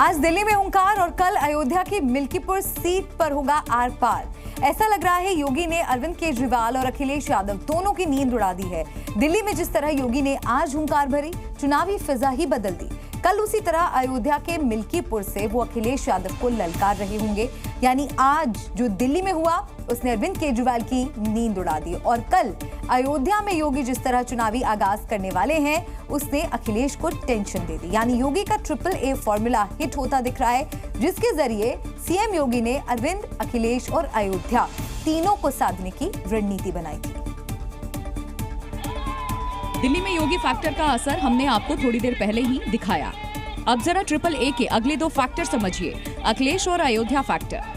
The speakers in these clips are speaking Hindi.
आज दिल्ली में हुंकार और कल अयोध्या की मिल्कीपुर सीट पर होगा आर पार। ऐसा लग रहा है योगी ने अरविंद केजरीवाल और अखिलेश यादव दोनों की नींद उड़ा दी है। दिल्ली में जिस तरह योगी ने आज हुंकार भरी, चुनावी फिजा ही बदल दी। कल उसी तरह अयोध्या के मिल्कीपुर से वो अखिलेश यादव को ललकार रहे होंगे। यानी आज जो दिल्ली में हुआ उसने अरविंद केजरीवाल की नींद उड़ा दी और कल अयोध्या में योगी जिस तरह चुनावी आगाज करने वाले हैं उसने अखिलेश को टेंशन दे दी। यानी योगी का AAA फॉर्मूला हिट होता दिख रहा है, जिसके जरिए सीएम योगी ने अरविंद, अखिलेश और अयोध्या तीनों को साधने की रणनीति बनाई थी। दिल्ली में योगी फैक्टर का असर हमने आपको थोड़ी देर पहले ही दिखाया। अब जरा AAA के अगले दो फैक्टर समझिए, अखिलेश और अयोध्या फैक्टर।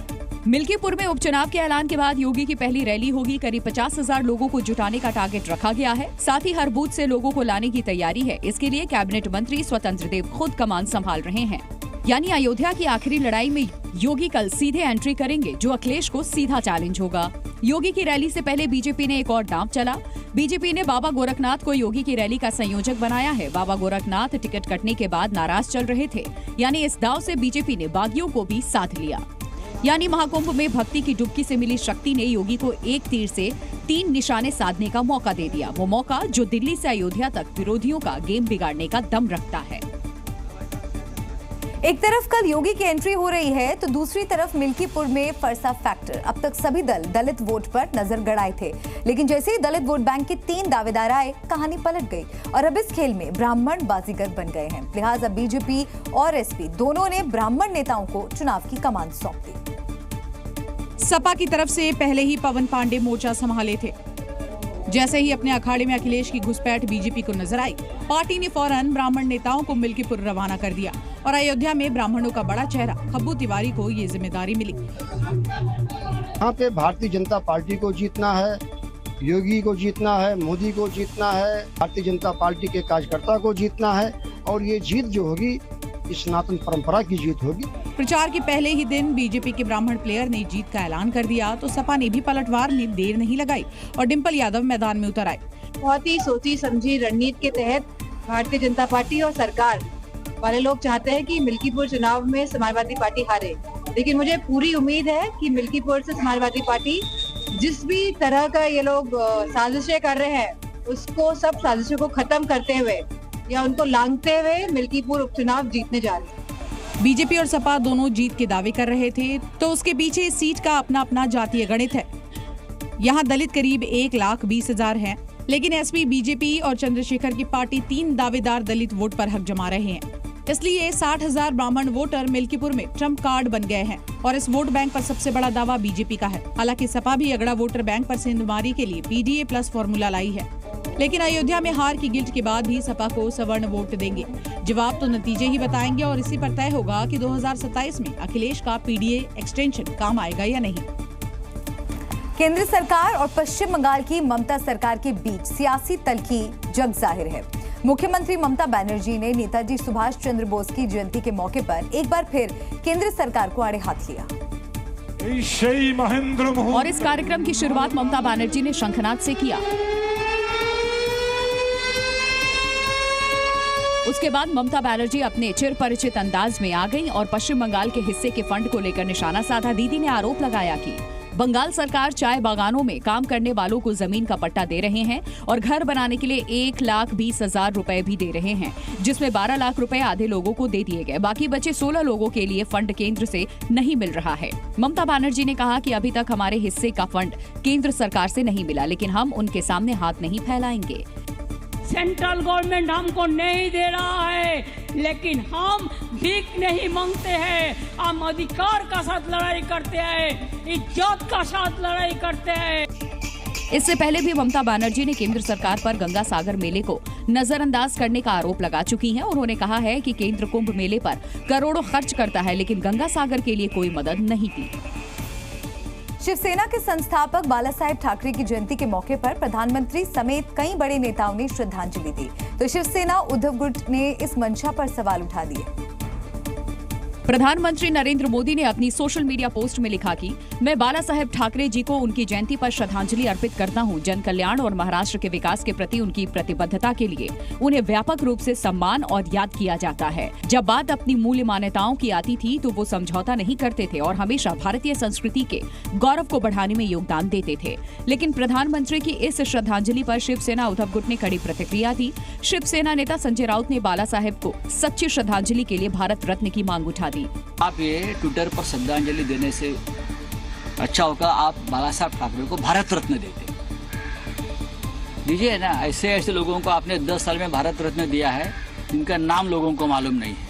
मिल्कीपुर में उपचुनाव के ऐलान के बाद योगी की पहली रैली होगी। करीब 50,000 लोगों को जुटाने का टारगेट रखा गया है। साथ ही हर बूथ से लोगों को लाने की तैयारी है। इसके लिए कैबिनेट मंत्री स्वतंत्र देव खुद कमान संभाल रहे हैं। यानी अयोध्या की आखिरी लड़ाई में योगी कल सीधे एंट्री करेंगे, जो अखिलेश को सीधा चैलेंज होगा। योगी की रैली से पहले बीजेपी ने एक और दांव चला। बीजेपी ने बाबा गोरखनाथ को योगी की रैली का संयोजक बनाया है। बाबा गोरखनाथ टिकट कटने के बाद नाराज चल रहे थे। यानी इस दांव से बीजेपी ने बागियों को भी साथ लिया। यानी महाकुंभ में भक्ति की डुबकी से मिली शक्ति ने योगी को एक तीर से 3 निशाने साधने का मौका दे दिया। वो मौका जो दिल्ली से अयोध्या तक विरोधियों का गेम बिगाड़ने का दम रखता है। एक तरफ कल योगी की एंट्री हो रही है तो दूसरी तरफ मिल्कीपुर में फरसा फैक्टर। अब तक सभी दल दलित वोट पर नजर गड़ाए थे, लेकिन जैसे ही दलित वोट बैंक के 3 दावेदार आए, कहानी पलट गई और अब इस खेल में ब्राह्मण बाजीगर बन गए हैं। लिहाजा बीजेपी और एसपी दोनों ने ब्राह्मण नेताओं को चुनाव की कमान सौंप दी। सपा की तरफ से पहले ही पवन पांडे मोर्चा संभाले थे। जैसे ही अपने अखाड़े में अखिलेश की घुसपैठ बीजेपी को नजर आई, पार्टी ने फौरन ब्राह्मण नेताओं को मिल्कीपुर रवाना कर दिया और अयोध्या में ब्राह्मणों का बड़ा चेहरा खब्बू तिवारी को ये जिम्मेदारी मिली। यहाँ पे भारतीय जनता पार्टी को जीतना है, योगी को जीतना है, मोदी को जीतना है, भारतीय जनता पार्टी के कार्यकर्ता को जीतना है और ये जीत जो होगी इस सनातन परंपरा की जीत होगी। प्रचार के पहले ही दिन बीजेपी के ब्राह्मण प्लेयर ने जीत का ऐलान कर दिया तो सपा ने भी पलटवार में देर नहीं लगाई और डिंपल यादव मैदान में उतर आए। बहुत ही सोची समझी रणनीति के तहत भारतीय जनता पार्टी और सरकार वाले लोग चाहते हैं कि मिल्कीपुर चुनाव में समाजवादी पार्टी हारे, लेकिन मुझे पूरी उम्मीद है कि मिल्कीपुर से समाजवादी पार्टी जिस भी तरह का ये लोग साजिशें कर रहे हैं उसको सब साजिशों को खत्म करते हुए या उनको लांघते हुए मिल्कीपुर उपचुनाव जीतने जा रहे हैं। बीजेपी और सपा दोनों जीत के दावे कर रहे थे तो उसके पीछे इस सीट का अपना अपना जातीय गणित है। यहाँ दलित करीब 1,20,000 हैं, लेकिन एसपी, बीजेपी और चंद्रशेखर की पार्टी 3 दावेदार दलित वोट पर हक जमा रहे हैं। इसलिए 60,000 ब्राह्मण वोटर मिल्कीपुर में ट्रम्प कार्ड बन गए हैं और इस वोट बैंक पर सबसे बड़ा दावा बीजेपी का है। हालांकि सपा भी अगड़ा वोटर बैंक पर सेंधमारी के लिए PDA+ फॉर्मूला लाई है, लेकिन अयोध्या में हार की गिल्ट के बाद भी सपा को सवर्ण वोट देंगे। जवाब तो नतीजे ही बताएंगे और इसी पर तय होगा कि 2027 में अखिलेश का PDA एक्सटेंशन काम आएगा या नहीं। केंद्र सरकार और पश्चिम बंगाल की ममता सरकार के बीच सियासी तल्खी जग जाहिर है। मुख्यमंत्री ममता बनर्जी ने नेताजी सुभाष चंद्र बोस की जयंती के मौके पर एक बार फिर केंद्र सरकार को आड़े हाथ लिया और इस कार्यक्रम की शुरुआत ममता बनर्जी ने शंखनाद से किया। उसके बाद ममता बनर्जी अपने चिर परिचित अंदाज में आ गईं और पश्चिम बंगाल के हिस्से के फंड को लेकर निशाना साधा। दीदी ने आरोप लगाया कि बंगाल सरकार चाय बागानों में काम करने वालों को जमीन का पट्टा दे रहे हैं और घर बनाने के लिए 1,20,000 रुपए भी दे रहे हैं, जिसमें 12 लाख रुपए आधे लोगों को दे दिए गए। बाकी बचे 16 लोगों के लिए फंड केंद्र से नहीं मिल रहा है। ममता बनर्जी ने कहा कि अभी तक हमारे हिस्से का फंड केंद्र सरकार से नहीं मिला, लेकिन हम उनके सामने हाथ नहीं फैलाएंगे। सेंट्रल गवर्नमेंट हमको नहीं दे रहा है, लेकिन हम भीख नहीं मांगते हैं, हम अधिकार का साथ लड़ाई करते हैं, इज्जत का साथ लड़ाई करते हैं। इससे पहले भी ममता बनर्जी ने केंद्र सरकार पर गंगा सागर मेले को नजरअंदाज करने का आरोप लगा चुकी हैं। उन्होंने कहा है कि केंद्र कुंभ मेले पर करोड़ों खर्च करता है, लेकिन गंगा सागर के लिए कोई मदद नहीं की। शिवसेना के संस्थापक बाला साहेब ठाकरे की जयंती के मौके पर प्रधानमंत्री समेत कई बड़े नेताओं ने श्रद्धांजलि दी, तो शिवसेना उद्धव गुट ने इस मंशा पर सवाल उठा दिए। प्रधानमंत्री नरेंद्र मोदी ने अपनी सोशल मीडिया पोस्ट में लिखा कि मैं बाला साहेब ठाकरे जी को उनकी जयंती पर श्रद्धांजलि अर्पित करता हूं। जन कल्याण और महाराष्ट्र के विकास के प्रति उनकी प्रतिबद्धता के लिए उन्हें व्यापक रूप से सम्मान और याद किया जाता है। जब बात अपनी मूल्य मान्यताओं की आती थी तो वो समझौता नहीं करते थे और हमेशा भारतीय संस्कृति के गौरव को बढ़ाने में योगदान देते थे। लेकिन प्रधानमंत्री की इस श्रद्धांजलि पर शिवसेना उद्धव गुट ने कड़ी प्रतिक्रिया दी। शिवसेना नेता संजय राउत ने बाला साहेब को सच्ची श्रद्धांजलि के लिए भारत रत्न की मांग उठा दी। आप ये ट्विटर पर श्रद्धांजलि देने से अच्छा होगा आप बाला साहब ठाकरे को भारत रत्न देते दीजिए ना। ऐसे लोगों को आपने 10 साल में भारत रत्न दिया है जिनका नाम लोगों को मालूम नहीं है।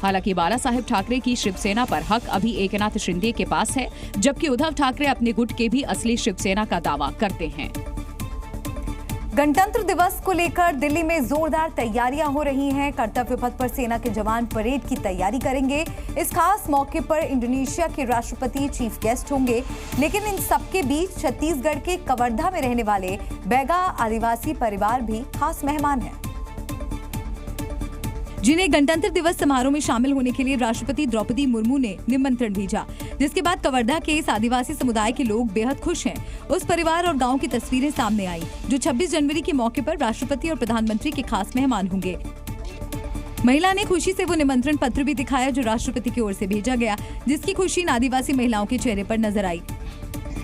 हालांकि बाला साहेब ठाकरे की शिवसेना पर हक अभी एकनाथ शिंदे के पास है, जबकि उद्धव ठाकरे अपने गुट के भी असली शिवसेना का दावा करते हैं। गणतंत्र दिवस को लेकर दिल्ली में जोरदार तैयारियां हो रही हैं। कर्तव्य पथ पर सेना के जवान परेड की तैयारी करेंगे। इस खास मौके पर इंडोनेशिया के राष्ट्रपति चीफ गेस्ट होंगे। लेकिन इन सबके बीच छत्तीसगढ़ के कवर्धा में रहने वाले बैगा आदिवासी परिवार भी खास मेहमान हैं, जिन्हें गणतंत्र दिवस समारोह में शामिल होने के लिए राष्ट्रपति द्रौपदी मुर्मू ने निमंत्रण भेजा, जिसके बाद कवर्धा के इस आदिवासी समुदाय के लोग बेहद खुश हैं। उस परिवार और गांव की तस्वीरें सामने आई जो 26 जनवरी के मौके पर राष्ट्रपति और प्रधानमंत्री के खास मेहमान होंगे। महिला ने खुशी से वो निमंत्रण पत्र भी दिखाया जो राष्ट्रपति की ओर से भेजा गया, जिसकी खुशी इन आदिवासी महिलाओं के चेहरे पर नजर आई।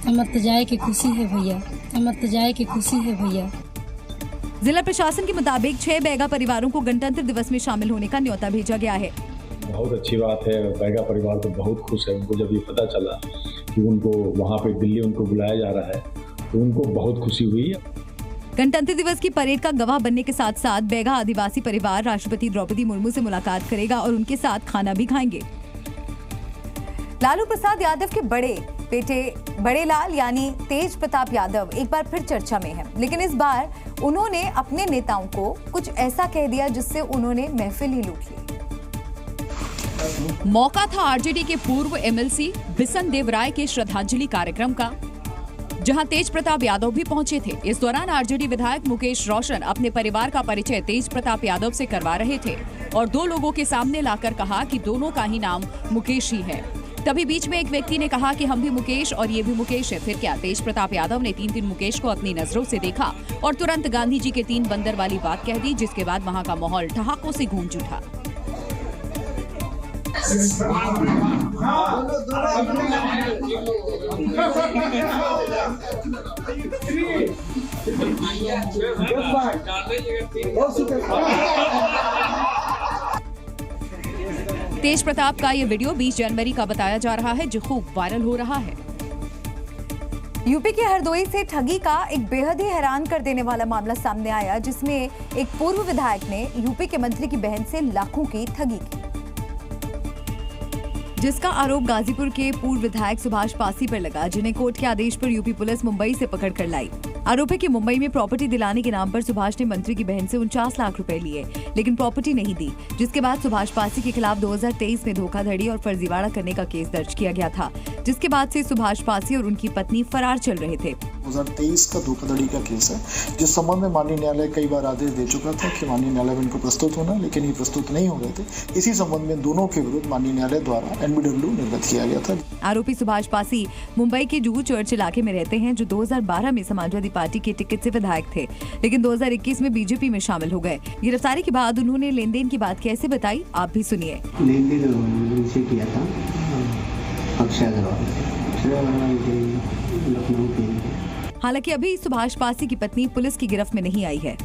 अमर जाए की खुशी है भैया, अमर जाए की खुशी है भैया। जिला प्रशासन के मुताबिक 6 बैगा परिवारों को गणतंत्र दिवस में शामिल होने का न्योता भेजा गया है। बहुत अच्छी बात है, बैगा परिवार तो बहुत खुश है। उनको जब ये पता चला कि उनको वहाँ पे दिल्ली उनको बुलाया जा रहा है तो उनको बहुत खुशी हुई है। गणतंत्र दिवस की परेड का गवाह बनने के साथ साथ बैगा आदिवासी परिवार राष्ट्रपति द्रौपदी मुर्मू से मुलाकात करेगा और उनके साथ खाना भी खाएंगे। लालू प्रसाद यादव के बड़े बेटे बड़े लाल यानी तेज प्रताप यादव एक बार फिर चर्चा में हैं, लेकिन इस बार उन्होंने अपने नेताओं को कुछ ऐसा कह दिया जिससे उन्होंने महफिल ही लूट ली। मौका था आरजेडी के पूर्व एमएलसी बिसन देव राय के श्रद्धांजलि कार्यक्रम का, जहां तेज प्रताप यादव भी पहुंचे थे। इस दौरान आरजेडी विधायक मुकेश रोशन अपने परिवार का परिचय तेज प्रताप यादव से करवा रहे थे और 2 लोगों के सामने लाकर कहा कि दोनों का ही नाम मुकेश ही है। तभी बीच में एक व्यक्ति ने कहा कि हम भी मुकेश और ये भी मुकेश है। फिर क्या, तेज प्रताप यादव ने 3 मुकेश को अपनी नजरों से देखा और तुरंत गांधी जी के 3 बंदर वाली बात कह दी, जिसके बाद वहां का माहौल ठहाकों से गूंज उठा। तेज प्रताप का ये वीडियो 20 जनवरी का बताया जा रहा है, जो खूब वायरल हो रहा है। यूपी के हरदोई से ठगी का एक बेहद ही हैरान कर देने वाला मामला सामने आया, जिसमें एक पूर्व विधायक ने यूपी के मंत्री की बहन से लाखों की ठगी की, जिसका आरोप गाजीपुर के पूर्व विधायक सुभाष पासी पर लगा, जिन्हें कोर्ट के आदेश पर यूपी पुलिस मुंबई से पकड़ कर लाई। आरोप है कि मुंबई में प्रॉपर्टी दिलाने के नाम पर सुभाष ने मंत्री की बहन से 49 लाख रुपए लिए, लेकिन प्रॉपर्टी नहीं दी, जिसके बाद सुभाष पासी के खिलाफ 2023 में धोखाधड़ी और फर्जीवाड़ा करने का केस दर्ज किया गया था, जिसके बाद से सुभाष पासी और उनकी पत्नी फरार चल रहे थे। 2023 का धोखाधड़ी का केस है, जिस संबंध में माननीय न्यायालय कई बार आदेश दे चुका था कि माननीय न्यायालय में इनको प्रस्तुत होना, लेकिन ये प्रस्तुत नहीं हो रहे थे। इसी संबंध में दोनों के विरुद्ध माननीय न्यायालय द्वारा एनबीडब्ल्यू निर्गत किया गया था। आरोपी सुभाष पासी मुंबई के जुहू चर्च इलाके में रहते हैं, जो 2012 में समाजवादी पार्टी के टिकट से विधायक थे, लेकिन 2021 में बीजेपी में शामिल हो गए। गिरफ्तारी के बाद उन्होंने लेन देन की बात कैसे बताई, आप भी सुनिए। लेन देन से किया था अक्षय अग्रवाल लखनऊ के। हालांकि अभी सुभाष पासी की पत्नी पुलिस की गिरफ्त में नहीं आई है।